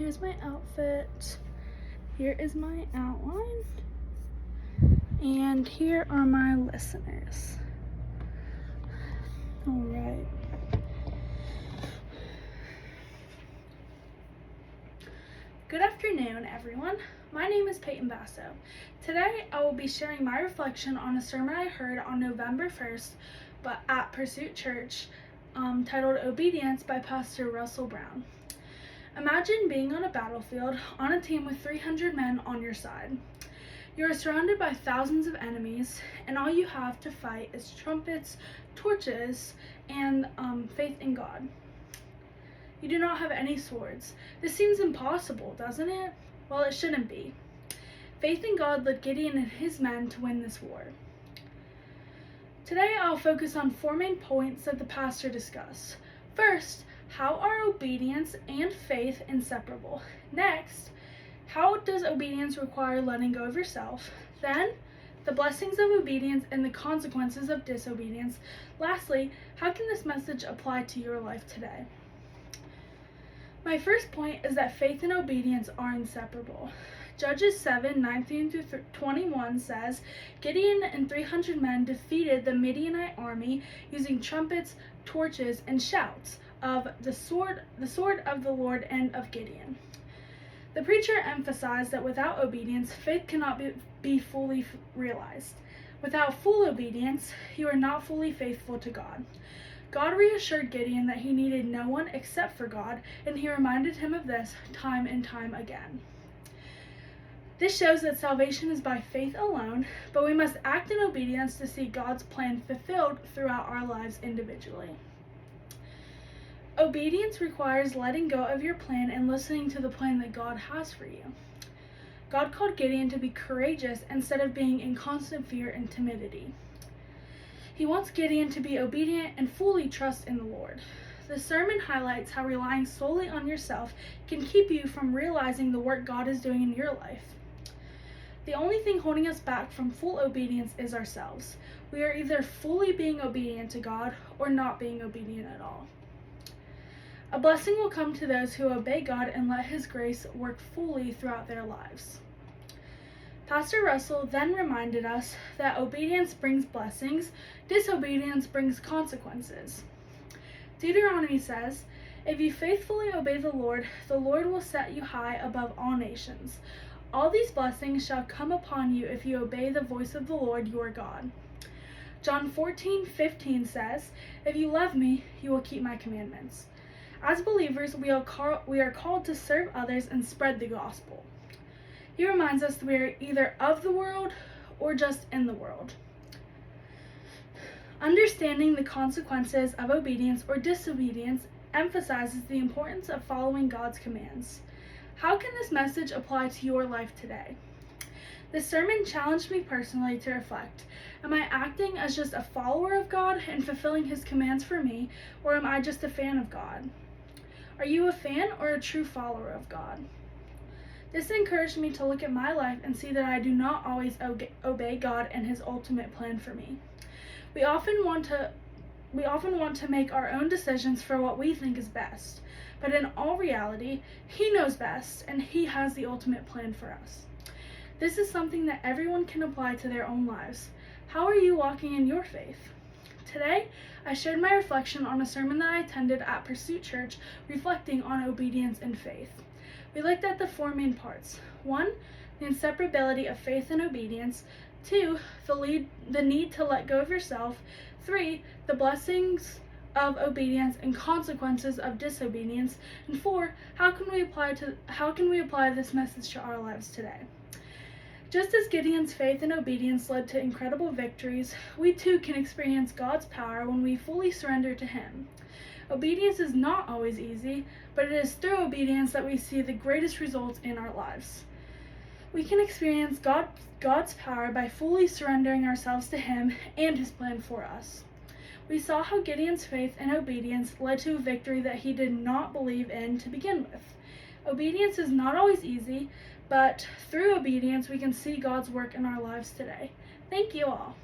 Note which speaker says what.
Speaker 1: here's my outfit. Here is my outline. And here are my listeners. All right. Good afternoon, everyone. My name is Peyton Basso. Today, I will be sharing my reflection on a sermon I heard on November 1st at Pursuit Church, titled Obedience by Pastor Russell Brown. Imagine being on a battlefield on a team with 300 men on your side. You are surrounded by thousands of enemies, and all you have to fight is trumpets, torches, and faith in God. You do not have any swords. This seems impossible, doesn't it? Well, it shouldn't be. Faith in God led Gideon and his men to win this war. Today, I'll focus on 4 main points that the pastor discussed. First, how are obedience and faith inseparable? Next, how does obedience require letting go of yourself? Then, the blessings of obedience and the consequences of disobedience. Lastly, how can this message apply to your life today? My first point is that faith and obedience are inseparable. Judges 7:19-21 says, Gideon and 300 men defeated the Midianite army using trumpets, torches, and shouts of the sword of the Lord and of Gideon. The preacher emphasized that without obedience, faith cannot be fully realized. Without full obedience, you are not fully faithful to God. God reassured Gideon that he needed no one except for God, and he reminded him of this time and time again. This shows that salvation is by faith alone, but we must act in obedience to see God's plan fulfilled throughout our lives individually. Obedience requires letting go of your plan and listening to the plan that God has for you. God called Gideon to be courageous instead of being in constant fear and timidity. He wants Gideon to be obedient and fully trust in the Lord. The sermon highlights how relying solely on yourself can keep you from realizing the work God is doing in your life. The only thing holding us back from full obedience is ourselves. We are either fully being obedient to God or not being obedient at all. A blessing will come to those who obey God and let His grace work fully throughout their lives. Pastor Russell then reminded us that obedience brings blessings, disobedience brings consequences. Deuteronomy says, If you faithfully obey the Lord will set you high above all nations. All these blessings shall come upon you if you obey the voice of the Lord your God. John 14:15 says, If you love me, you will keep my commandments. As believers, we are called to serve others and spread the gospel. He reminds us that we are either of the world or just in the world. Understanding the consequences of obedience or disobedience emphasizes the importance of following God's commands. How can this message apply to your life today? This sermon challenged me personally to reflect. Am I acting as just a follower of God and fulfilling His commands for me, or am I just a fan of God? Are you a fan or a true follower of God? This encouraged me to look at my life and see that I do not always obey God and His ultimate plan for me. We often want to make our own decisions for what we think is best, but in all reality, He knows best and He has the ultimate plan for us. This is something that everyone can apply to their own lives. How are you walking in your faith? Today, I shared my reflection on a sermon that I attended at Pursuit Church, reflecting on obedience and faith. We looked at the 4 main parts. 1, the inseparability of faith and obedience. 2, the need to let go of yourself. 3, the blessings of obedience and consequences of disobedience. And 4, how can we apply this message to our lives today? Just as Gideon's faith and obedience led to incredible victories, we too can experience God's power when we fully surrender to Him. Obedience is not always easy, but it is through obedience that we see the greatest results in our lives. We can experience God's power by fully surrendering ourselves to Him and His plan for us. We saw how Gideon's faith and obedience led to a victory that he did not believe in to begin with. Obedience is not always easy, but through obedience we can see God's work in our lives today. Thank you all.